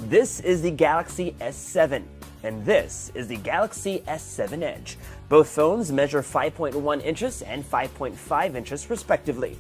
This is the Galaxy S7, and this is the Galaxy S7 Edge. Both phones measure 5.1 inches and 5.5 inches respectively.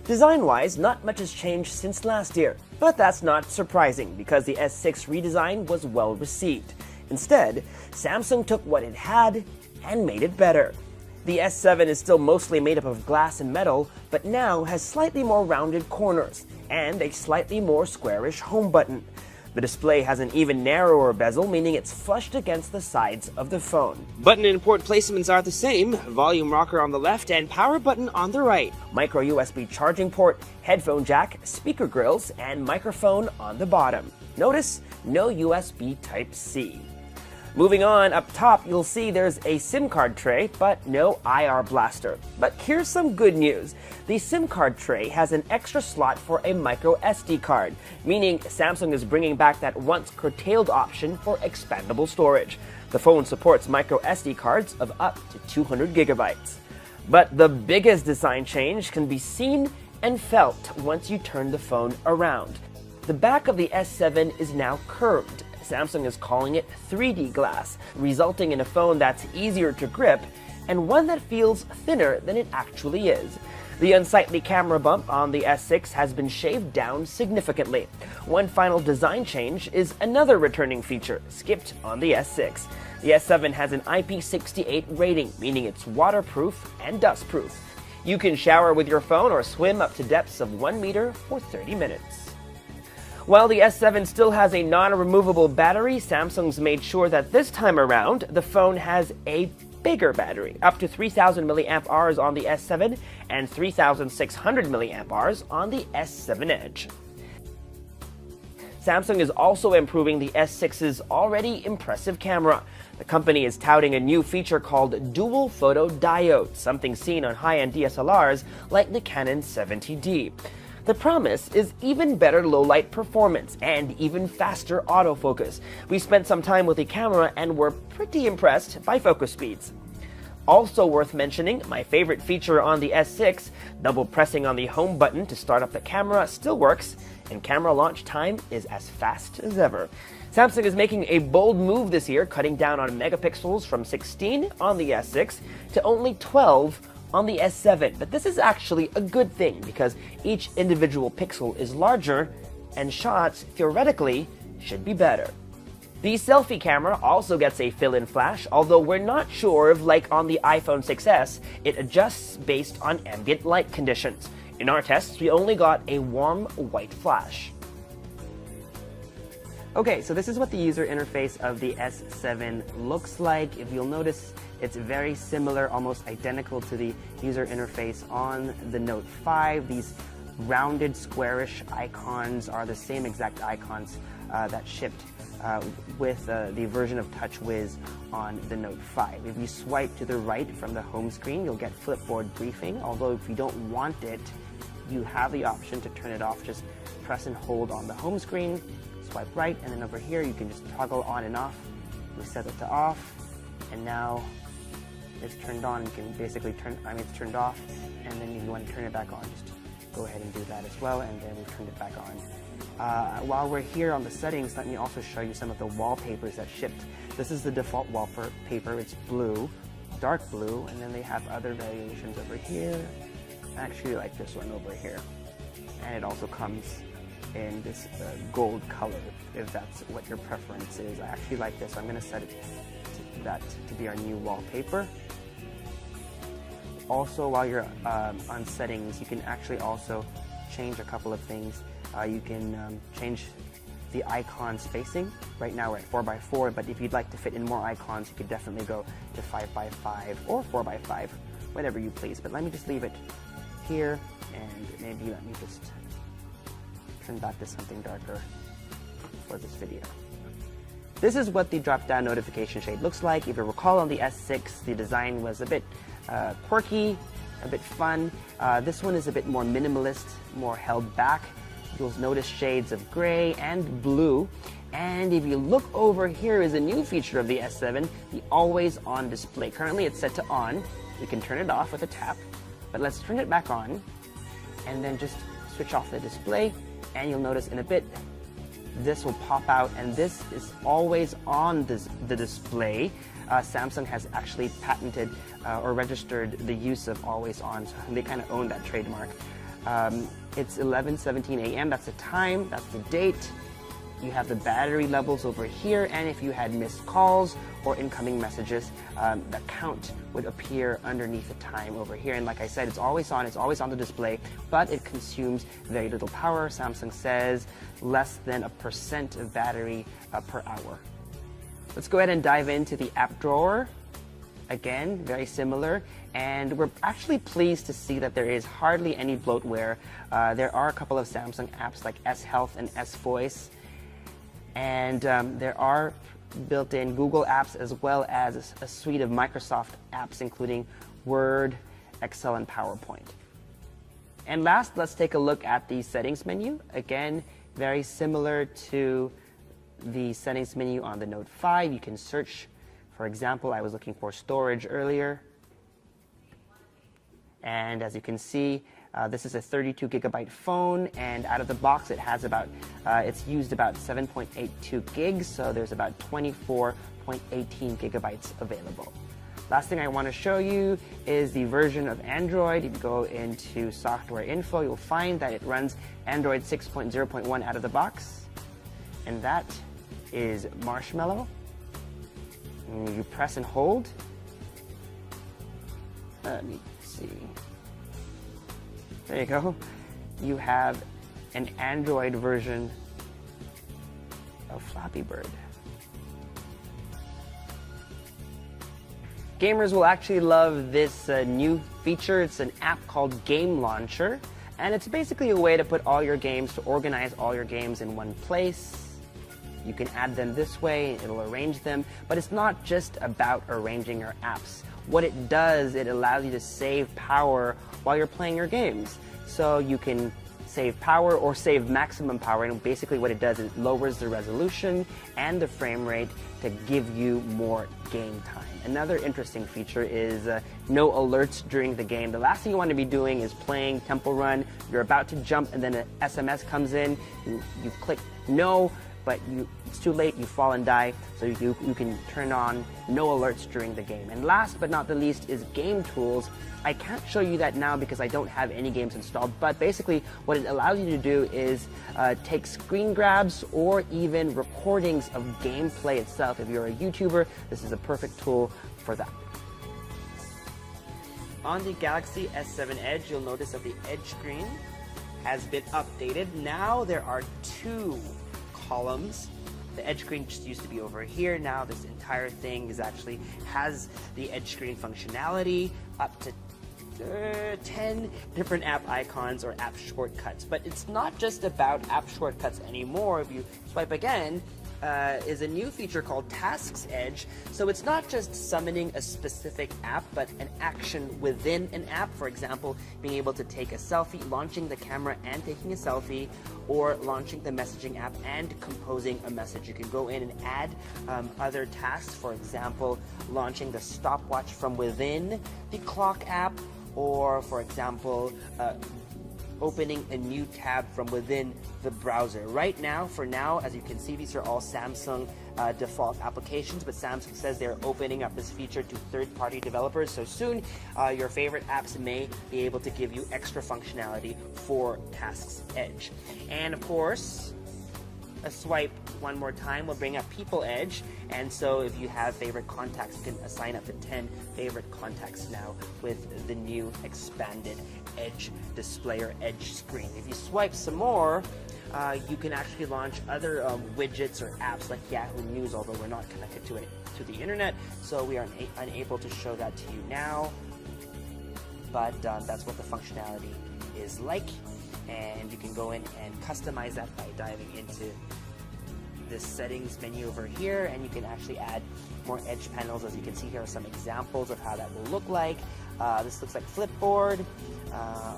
Design-wise, not much has changed since last year, but that's not surprising because the S6 redesign was well received. Instead, Samsung took what it had and made it better. The S7 is still mostly made up of glass and metal, but now has slightly more rounded corners and a slightly more squarish home button. The display has an even narrower bezel, meaning it's flushed against the sides of the phone. Button and port placements are the same, volume rocker on the left and power button on the right. Micro USB charging port, headphone jack, speaker grills, and microphone on the bottom. Notice, no USB Type-C. Moving on, up top you'll see there's a SIM card tray, but no IR blaster. But here's some good news. The SIM card tray has an extra slot for a micro SD card, meaning Samsung is bringing back that once curtailed option for expandable storage. The phone supports micro SD cards of up to 200 gigabytes. But the biggest design change can be seen and felt once you turn the phone around. The back of the S7 is now curved. Samsung is calling it 3D glass, resulting in a phone that's easier to grip and one that feels thinner than it actually is. The unsightly camera bump on the S6 has been shaved down significantly. One final design change is another returning feature, skipped on the S6. The S7 has an IP68 rating, meaning it's waterproof and dustproof. You can shower with your phone or swim up to depths of 1 meter for 30 minutes. While the S7 still has a non-removable battery, Samsung's made sure that this time around, the phone has a bigger battery, up to 3,000 mAh on the S7 and 3,600 mAh on the S7 Edge. Samsung is also improving the S6's already impressive camera. The company is touting a new feature called dual photo diode, something seen on high-end DSLRs like the Canon 70D. The promise is even better low-light performance and even faster autofocus. We spent some time with the camera and were pretty impressed by focus speeds. Also worth mentioning, my favorite feature on the S6, double pressing on the home button to start up the camera still works, and camera launch time is as fast as ever. Samsung is making a bold move this year, cutting down on megapixels from 16 on the S6 to only 12 on the S7, but this is actually a good thing because each individual pixel is larger and shots, theoretically, should be better. The selfie camera also gets a fill-in flash, although we're not sure if, like on the iPhone 6s, it adjusts based on ambient light conditions. In our tests, we only got a warm white flash. Okay, so this is what the user interface of the S7 looks like. If you'll notice, it's very similar, almost identical to the user interface on the Note 5. These rounded, squarish icons are the same exact icons that shipped with the version of TouchWiz on the Note 5. If you swipe to the right from the home screen, you'll get Flipboard Briefing, although if you don't want it, you have the option to turn it off. Just press and hold on the home screen, swipe right, and then over here you can just toggle on and off. We set it to off, and now it's turned on. You can basically it's turned off, and then if you want to turn it back on, just go ahead and do that as well, and then we've turned it back on. While we're here on the settings, let me also show you some of the wallpapers that shipped. This is the default wallpaper. It's blue, dark blue, and then they have other variations over here. I actually like this one over here, and it also comes in this gold color, if that's what your preference is. I actually like this. I'm going to set it to be our new wallpaper. Also, while you're on settings, you can actually also change a couple of things. You can change the icon spacing. Right now we're at 4x4, but if you'd like to fit in more icons, you could definitely go to 5x5 or 4x5, whatever you please. But let me just leave it here, and maybe let me just turn that to something darker for this video. This is what the drop-down notification shade looks like. If you recall, on the S6, the design was a bit quirky, a bit fun. This one is a bit more minimalist, more held back. You'll notice shades of gray and blue. And if you look over, here is a new feature of the S7, the always-on display. Currently it's set to on. We can turn it off with a tap, but let's turn it back on and then just switch off the display, and you'll notice in a bit this will pop out, and this is always on the display. Samsung has actually patented or registered the use of always on, so they kind of own that trademark. It's 11:17 a.m. That's the time, that's the date. You have the battery levels over here, and if you had missed calls or incoming messages, the count would appear underneath the time over here. And like I said, it's always on the display, but it consumes very little power. Samsung says less than 1% of battery per hour. Let's go ahead and dive into the app drawer. Again, very similar, and we're actually pleased to see that there is hardly any bloatware. There are a couple of Samsung apps like S Health and S Voice, and there are built-in Google apps as well as a suite of Microsoft apps, including Word, Excel, and PowerPoint. And last, let's take a look at the settings menu. Again, very similar to the settings menu on the Note 5. You can search. For example, I was looking for storage earlier, and as you can see, this is a 32 gigabyte phone, and out of the box it has it's used about 7.82 gigs, so there's about 24.18 gigabytes available. Last thing I want to show you is the version of Android. If you go into software info, you'll find that it runs Android 6.0.1 out of the box, and that is Marshmallow. And you press and hold. Let me see. There you go. You have an Android version of Flappy Bird. Gamers will actually love this new feature. It's an app called Game Launcher, and it's basically a way to put all your games, to organize all your games in one place. You can add them this way, it'll arrange them, but it's not just about arranging your apps. What it does, it allows you to save power while you're playing your games. So you can save power or save maximum power, and basically what it does is it lowers the resolution and the frame rate to give you more game time. Another interesting feature is no alerts during the game. The last thing you want to be doing is playing Temple Run, you're about to jump and then an SMS comes in, you click no, but it's too late, you fall and die, so you can turn on no alerts during the game. And last but not the least is Game Tools. I can't show you that now because I don't have any games installed, but basically what it allows you to do is take screen grabs or even recordings of gameplay itself. If you're a YouTuber, this is a perfect tool for that. On the Galaxy S7 Edge, you'll notice that the Edge screen has been updated. Now there are two columns. The Edge screen just used to be over here. Now this entire thing has the Edge screen functionality, up to 10 different app icons or app shortcuts. But it's not just about app shortcuts anymore. If you swipe again, is a new feature called Tasks Edge. So it's not just summoning a specific app, but an action within an app. For example, being able to take a selfie, launching the camera and taking a selfie, or launching the messaging app and composing a message. You can go in and add other tasks. For example, launching the stopwatch from within the clock app, or for example, opening a new tab from within the browser. Right now, for now, as you can see, these are all Samsung default applications, but Samsung says they're opening up this feature to third-party developers, so soon your favorite apps may be able to give you extra functionality for Tasks Edge. And of course, a swipe one more time will bring up People Edge, and so if you have favorite contacts, you can assign up to 10 favorite contacts now with the new expanded Edge display or Edge screen. If you swipe some more, you can actually launch other widgets or apps like Yahoo News, although we're not connected to the internet, so we are unable to show that to you now, but that's what the functionality is like. And you can go in and customize that by diving into this settings menu over here, and you can actually add more Edge panels. As you can see, here are some examples of how that will look like. This looks like Flipboard.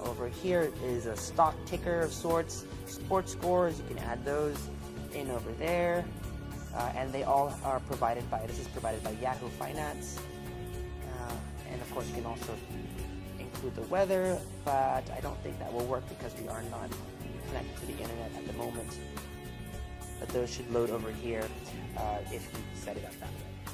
Over here is a stock ticker of sorts, sports scores. You can add those in over there, and they all are provided by, this is provided by Yahoo Finance, and of course you can also include the weather, but I don't think that will work because we are not connected to the internet at the moment. but those should load over here if you set it up that way.